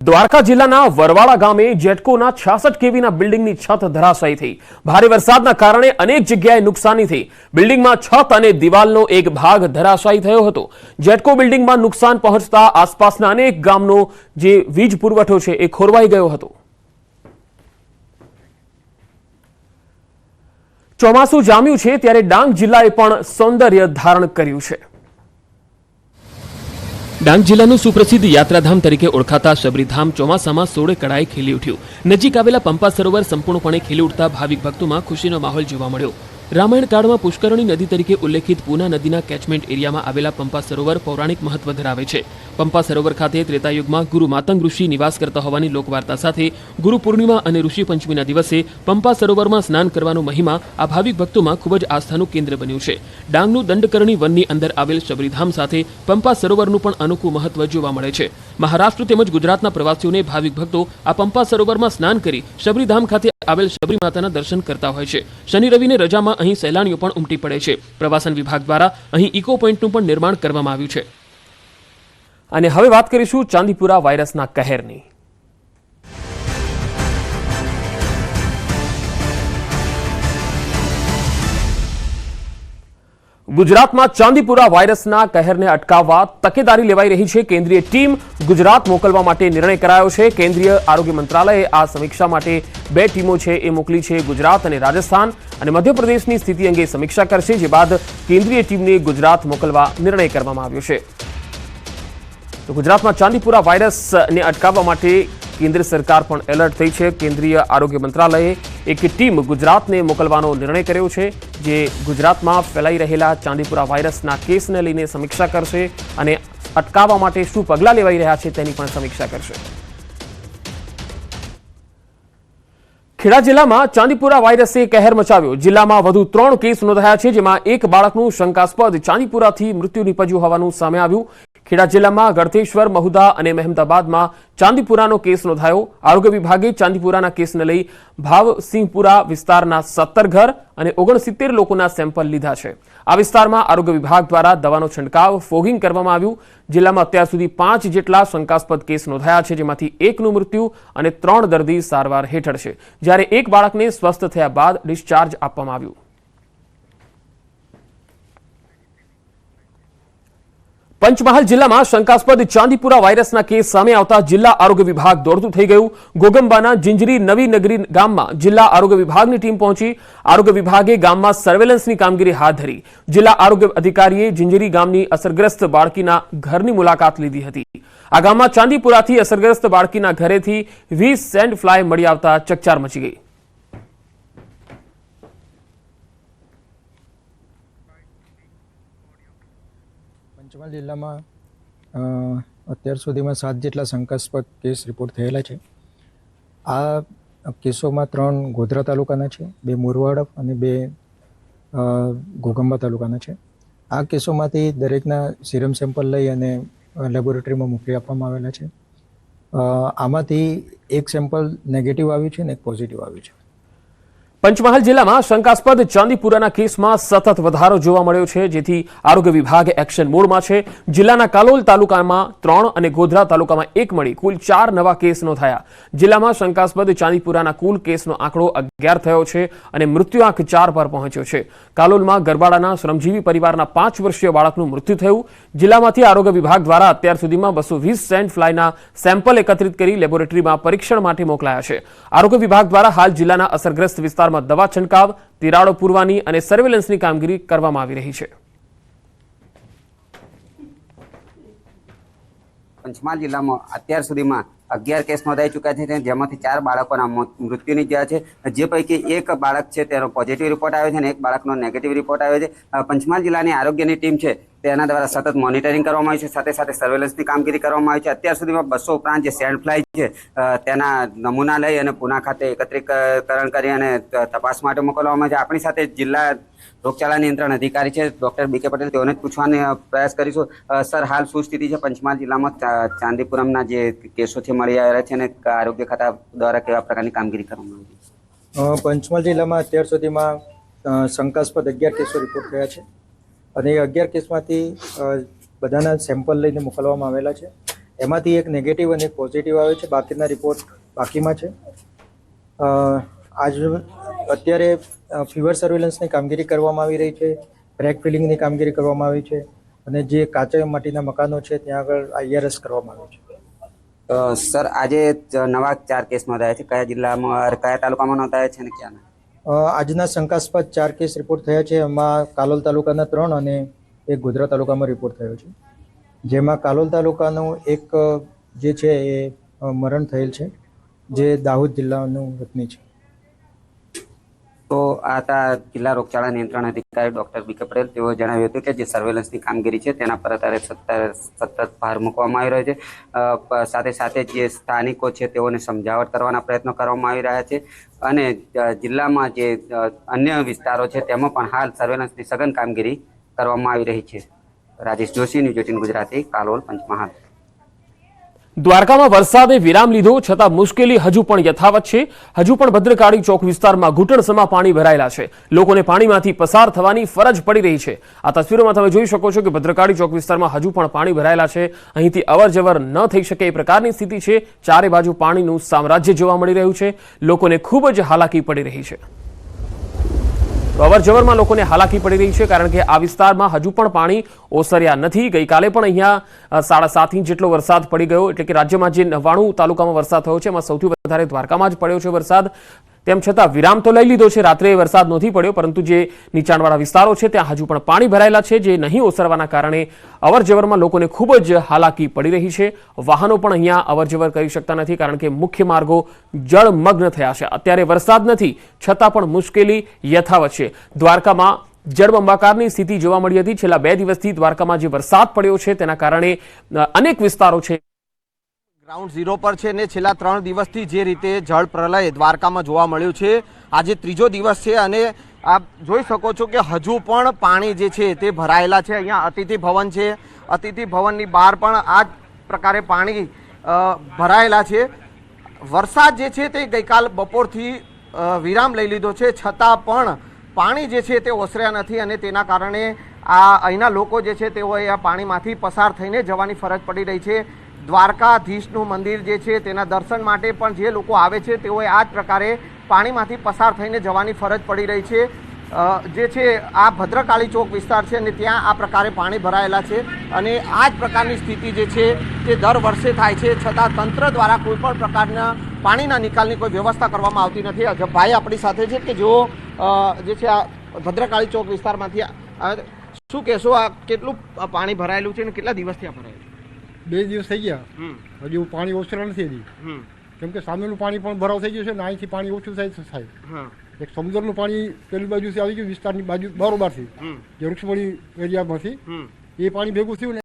દ્વારકા જિલ્લાના વરવાડા ગામે જેટકોના 66 કેવીના બિલ્ડિંગની છત ધરાશાયી થઈ। ભારે વરસાદના કારણે અનેક જગ્યાએ નુકસાની થઈ। બિલ્ડિંગમાં છત અને દિવાલનો એક ભાગ ધરાશાયી થયો હતો। જેટકો બિલ્ડિંગમાં નુકસાન પહોંચતા આસપાસના અનેક ગામનો જે વીજ પુરવઠો છે એ ખોરવાઈ ગયો હતો। ચોમાસું જામ્યું છે ત્યારે ડાંગ જિલ્લાએ પણ સૌંદર્ય ધારણ કર્યું છે। ડાંગ જિલ્લાનું સુપ્રસિદ્ધ યાત્રાધામ તરીકે ઓળખાતા શબરીધામ ચોમાસામાં સોળે કળાએ ખીલી ઉઠ્યું। નજીક આવેલા પંપા સરોવર સંપૂર્ણપણે ખીલી ઉઠતા ભાવિક ભક્તોમાં ખુશીનો માહોલ જોવા મળ્યો। રામાયણ કાળમાં પુષ્કરણી નદી તરીકે ઉલ્લેખિત પૂના નદીના કેચમેન્ટ એરિયામાં આવેલા પંપા સરોવર પૌરાણિક મહત્વ ધરાવે છે। પંપા સરોવર ખાતે ત્રેતાયુગમાં ગુરુ માતંગ ઋષિ નિવાસ કરતા હોવાની લોકવાર્તા સાથે ગુરુ પૂર્ણિમા અને ઋષિ પંચમીના દિવસે પંપા સરોવરમાં સ્નાન કરવાનો મહિમા આ ભાવિક ભક્તોમાં ખૂબ જ આસ્થાનું કેન્દ્ર બન્યું છે। ડાંગનું દંડકરણી વનની અંદર આવેલ શબરીધામ સાથે પંપા સરોવરનું પણ અનોખું મહત્વ જોવા મળે છે। મહારાષ્ટ્ર તેમજ ગુજરાતના પ્રવાસીઓને ભાવિક ભક્તો આ પંપા સરોવરમાં સ્નાન કરી શબરીધામ ખાતે આવેલ શબરી માતાના દર્શન કરતા હોય છે। શનિ રવિને રજામાં અહીં સહેલાણીઓ પણ ઉમટી પડે છે। પ્રવાસન વિભાગ દ્વારા અહીં ઇકો પોઈન્ટનું પણ નિર્માણ કરવામાં આવ્યું છે। અને હવે વાત કરીશું ચાંદીપુરા વાયરસના કહેરની। ગુજરાતમાં ચાંદીપુરા વાયરસના કહેરને અટકાવવા તકેદારી લેવાઈ રહી છે। કેન્દ્રીય ટીમ ગુજરાત મોકલવા માટે નિર્ણય કરાયો છે। કેન્દ્રીય આરોગ્ય મંત્રાલયે આ સમીક્ષા માટે 2 ટીમો છે એ મોકલી છે। ગુજરાત અને રાજસ્થાન અને મધ્યપ્રદેશની સ્થિતિ અંગે સમીક્ષા કરશે, જે બાદ કેન્દ્રીય ટીમને ગુજરાત મોકલવા નિર્ણય કરવામાં આવ્યો છે। તો ગુજરાતમાં ચાંદીપુરા વાયરસને અટકાવવા માટે કેન્દ્ર સરકાર પણ એલર્ટ થઈ છે। કેન્દ્રીય આરોગ્ય મંત્રાલયે એક ટીમ ગુજરાતને મોકલવાનો નિર્ણય કર્યો છે, જે ગુજરાતમાં ફેલાઈ રહેલા ચાંદીપુરા વાયરસના કેસને લઈને સમીક્ષા કરશે અને અટકાવવા માટે શું પગલાં લેવાઈ રહ્યા છે તેની પણ સમીક્ષા કરશે। ખેડા જિલ્લામાં ચાંદીપુરા વાયરસે કહેર મચાવ્યો। જિલ્લામાં વધુ 3 કેસ નોંધાયા છે, જેમાં એક બાળકનું શંકાસ્પદ ચાંદીપુરાથી મૃત્યુ નીપજ્યું હોવાનું સામે આવ્યું। ખેડા જિલ્લામાં ગળતેશ્વર, મહુધા અને મહેમદાબાદમાં ચાંદીપુરાનો કેસ નોંધાયો। આરોગ્ય વિભાગે ચાંદીપુરાના કેસને લઈ ભાવસિંહપુરા વિસ્તારના 17 ઘર અને 69 લોકોના સેમ્પલ લીધા છે। આ વિસ્તારમાં આરોગ્ય વિભાગ દ્વારા દવાનો છંટકાવ, ફોગિંગ કરવામાં આવ્યું। જિલ્લામાં અત્યાર સુધી 5 જેટલા શંકાસ્પદ કેસ નોંધાયા છે, જેમાંથી 1નું મૃત્યુ અને 3 દર્દી સારવાર હેઠળ છે, જ્યારે 1 બાળકને સ્વસ્થ થયા બાદ ડિસ્ચાર્જ આપવામાં આવ્યું। પંચમહાલ જિલ્લામાં શંકાસ્પદ ચાંદીપુરા વાયરસના કેસ સામે આવતા જિલ્લા આરોગ્ય વિભાગ દોડતું થઈ ગયું। ઘોગંબાના જિંજરી નવી નગરી ગામમાં જિલ્લા આરોગ્ય વિભાગની ટીમ પહોંચી। આરોગ્ય વિભાગે ગામમાં સર્વેલન્સની કામગીરી હાથ ધરી। જિલ્લા આરોગ્ય અધિકારીએ જિંજરી ગામની અસરગ્રસ્ત બાળકીના ઘરની મુલાકાત લીધી હતી। આ ગામમાં ચાંદીપુરાથી અસરગ્રસ્ત બાળકીના ઘરેથી 20 સેન્ડ ફ્લાય મળી આવતા ચકચાર મચી ગઈ। પંચમહાલ જિલ્લામાં અત્યાર સુધીમાં 7 જેટલા શંકાસ્પદ કેસ રિપોર્ટ થયેલા છે। આ કેસોમાં 3 ગોધરા તાલુકાના છે, 2 મોરવાડ અને 2 ઘોગંબા તાલુકાના છે। આ કેસોમાંથી દરેકના સિરમ સેમ્પલ લઈ અને લેબોરેટરીમાં મોકલી આપવામાં આવેલા છે। આમાંથી એક સેમ્પલ નેગેટિવ આવ્યું છે અને એક પોઝિટિવ આવ્યું છે। પંચમહાલ જિલ્લામાં શંકાસ્પદ ચાંદીપુરાના કેસમાં સતત વધારો જોવા મળ્યો છે, જેથી આરોગ્ય વિભાગ એક્શન મોડમાં છે। જિલ્લાના કાલોલ તાલુકામાં 3 અને ગોધરા તાલુકામાં 1 મળી કુલ 4 નવા કેસ નોંધાયા। જિલ્લામાં શંકાસ્પદ ચાંદીપુરાના કુલ કેસનો આંકડો 11 થયો છે અને મૃત્યુઆંક 4 પર પહોંચ્યો છે। કાલોલમાં ગરબાડાના શ્રમજીવી પરિવારના 5 વર્ષીય બાળકનું મૃત્યુ થયું। જિલ્લામાંથી આરોગ્ય વિભાગ દ્વારા અત્યાર સુધીમાં 220 સેન્ડ ફ્લાયના સેમ્પલ એકત્રિત કરી લેબોરેટરીમાં પરીક્ષણ માટે મોકલાયા છે। આરોગ્ય વિભાગ દ્વારા હાલ જિલ્લાના અસરગ્રસ્ત વિસ્તારમાં દવા છંટકાવ, તિરાડો પૂરવાની અને સર્વેલન્સની કામગીરી કરવામાં આવી રહી છે। પંચમહાલ જિલ્લામાં અત્યાર સુધીમાં 11 કેસ નોંધાઈ ચૂક્યા છે, જેમાંથી 4 બાળકોના મૃત્યુ નીપજ્યા છે, જે પૈકી 1 બાળક છે તેનો પોઝિટિવ રિપોર્ટ આવ્યો છે અને 1 બાળકનો નેગેટિવ રિપોર્ટ આવ્યો છે। પંચમહાલ જિલ્લાની આરોગ્યની ટીમ છે તેના દ્વારા સતત મોનિટરિંગ કરવામાં આવી છે, સાથે સાથે સર્વેલન્સની કામગીરી કરવામાં આવી છે। અત્યાર સુધીમાં 200 ઉપરાંત જે સેન્ડ ફ્લાય છે તેના નમૂના લઈ અને પુના ખાતે એકત્રીકરણ કરી અને તપાસ માટે મોકલવામાં આવે છે। આપણી સાથે જિલ્લા રોગચાળા નિયંત્રણ અધિકારી છે ડોક્ટર BK પટેલ, તેઓને જ પૂછવાનો પ્રયાસ કરીશું। સર, હાલ શું સ્થિતિ છે પંચમહાલ જિલ્લામાં ચાંદીપુરમના જે કેસો છે મળી આવ્યા છે અને આરોગ્ય ખાતા દ્વારા કેવા પ્રકારની કામગીરી કરવામાં આવી છે? પંચમહાલ જિલ્લામાં અત્યાર સુધીમાં શંકાસ્પદ 11 કેસો રિપોર્ટ થયા છે અને એ 11 કેસમાંથી બધાના સેમ્પલ લઈને મોકલવામાં આવેલા છે। એમાંથી એક નેગેટિવ અને એક પોઝિટિવ આવે છે. બાકીના રિપોર્ટ બાકીમાં છે. અત્યારે ફીવર સર્વેલન્સની કામગીરી કરવામાં આવી રહી છે, ક્રેક ફિલિંગની કામગીરી કરવામાં આવી છે અને જે કાચા માટીના મકાનો છે ત્યાં આગળ IRS કરવામાં આવ્યું છે. સર, આજે નવા 4 કેસ નોંધાયા છે. કયા જિલ્લામાં, કયા તાલુકામાં નોંધાયા છે અને ક્યાંના? આજના શંકાસ્પદ 4 કેસ રિપોર્ટ થયા છે. એમાં કાલોલ તાલુકાના 3 અને એક ગોધરા તાલુકામાં રિપોર્ટ થયો છે. જેમાં કાલોલ તાલુકાનું એક જે છે એ મરણ થયેલ છે, જે દાહોદ જિલ્લાનું વતની છે. તો આ હતા જિલ્લા રોગચાળા નિયંત્રણ અધિકારી ડૉક્ટર બી કે પટેલ. તેઓએ જણાવ્યું હતું કે જે સર્વેલન્સની કામગીરી છે તેના પર અત્યારે સતત ભાર મૂકવામાં આવી રહ્યો છે. સાથે સાથે જે સ્થાનિકો છે તેઓને સમજાવટ કરવાના પ્રયત્નો કરવામાં આવી રહ્યા છે અને જિલ્લામાં જે અન્ય વિસ્તારો છે તેમાં પણ હાલ સર્વેલન્સની સઘન કામગીરી કરવામાં આવી રહી છે. રાજેશ જોશી, ન્યૂઝ 18 ગુજરાતી, કાલોલ, પંચમહાલ. દ્વારકામાં વરસાદે વિરામ લીધો છતાં મુશ્કેલી હજુ પણ યથાવત છે. હજુ પણ ભદ્રકાળી ચોક વિસ્તારમાં ઘૂંટણસમાં પાણી ભરાયેલા છે. લોકોને પાણીમાંથી પસાર થવાની ફરજ પડી રહી છે. આ તસવીરોમાં તમે જોઈ શકો છો કે ભદ્રકાળી ચોક વિસ્તારમાં હજુ પણ પાણી ભરાયેલા છે. અહીંથી અવરજવર ન થઈ શકે એ પ્રકારની સ્થિતિ છે. ચારે બાજુ પાણીનું સામ્રાજ્ય જોવા મળી રહ્યું છે. લોકોને ખૂબ જ હાલાકી પડી રહી છે. અવરજવરમાં લોકોને હાલાકી પડી રહી છે કારણ કે આ વિસ્તારમાં હજુ પણ પાણી ઓસર્યા નથી. ગઈકાલે પણ અહીંયા 7.5 ઇંચ જેટલો વરસાદ પડી ગયો. એટલે કે રાજ્યમાં જે 99 તાલુકામાં વરસાદ થયો છે એમાં સૌથી વધારે દ્વારકામાં જ પડ્યો છે વરસાદ. તેમ છતાં વિરામ તો લઈ લીધો છે. રાત્રે વરસાદ નથી પડ્યો, પરંતુ જે નીચાણવાળા વિસ્તારો છે ત્યાં હજુ પણ પાણી ભરાયેલા છે, જે નહીં ઓસરવાના કારણે અવરજવરમાં લોકોને ખૂબ જ હાલાકી પડી રહી છે. વાહનો પણ અહીંયા અવરજવર કરી શકતા નથી કારણ કે મુખ્ય માર્ગો જળમગ્ન થયા છે. અત્યારે વરસાદ નથી છતાં પણ મુશ્કેલી યથાવત છે. દ્વારકામાં જળબંબાકારની સ્થિતિ જોવા મળી હતી. છેલ્લા 2 દિવસથી દ્વારકામાં જે વરસાદ પડ્યો છે તેના કારણે અનેક વિસ્તારો છે ગ્રાઉન્ડ ઝીરો પર છે ને છેલ્લા 3 દિવસથી જે રીતે જળ પ્રલય દ્વારકામાં જોવા મળ્યું છે, આજે 3જો દિવસ છે અને આપ જોઈ શકો છો કે હજુ પણ પાણી જે છે તે ભરાયેલા છે. અહીંયા અતિથિ ભવન છે, અતિથિ ભવનની બહાર પણ આ જ પ્રકારે પાણી ભરાયેલા છે. વરસાદ જે છે તે ગઈકાલ બપોરથી વિરામ લઈ લીધો છે, છતાં પણ પાણી જે છે તે ઓસર્યા નથી અને તેના કારણે અહીંના લોકો જે છે તેઓએ આ પાણીમાંથી પસાર થઈને જવાની ફરજ પડી રહી છે. દ્વારકાધીશનું મંદિર જે છે તેના દર્શન માટે પણ જે લોકો આવે છે તેઓએ આ જ પ્રકારે પાણીમાંથી પસાર થઈને જવાની ફરજ પડી રહી છે. જે છે આ ભદ્રકાળી ચોક વિસ્તાર છે અને ત્યાં આ પ્રકારે પાણી ભરાયેલા છે અને આ જ પ્રકારની સ્થિતિ જે છે તે દર વર્ષે થાય છે, છતાં તંત્ર દ્વારા કોઈ પણ પ્રકારના પાણીના નિકાલની કોઈ વ્યવસ્થા કરવામાં આવતી નથી. ભાઈ આપણી સાથે છે કે જેઓ જે છે આ ભદ્રકાળી ચોક વિસ્તારમાંથી શું કહેશો, આ કેટલું પાણી ભરાયેલું છે અને કેટલા દિવસથી આ ભરાયેલું? 2 દિવસ થઈ ગયા, હજુ પાણી ઓછું નથી હજી. કેમ કે સામેનું પાણી પણ ભરાવ થઈ ગયું છે ને અહીંથી પાણી ઓછું થાય. એક સમુદ્રનું પાણી પેલી બાજુથી આવી ગયું વિસ્તારની બાજુ બરોબરથી, જે વૃક્ષવળી એરિયામાંથી એ પાણી ભેગું થયું ને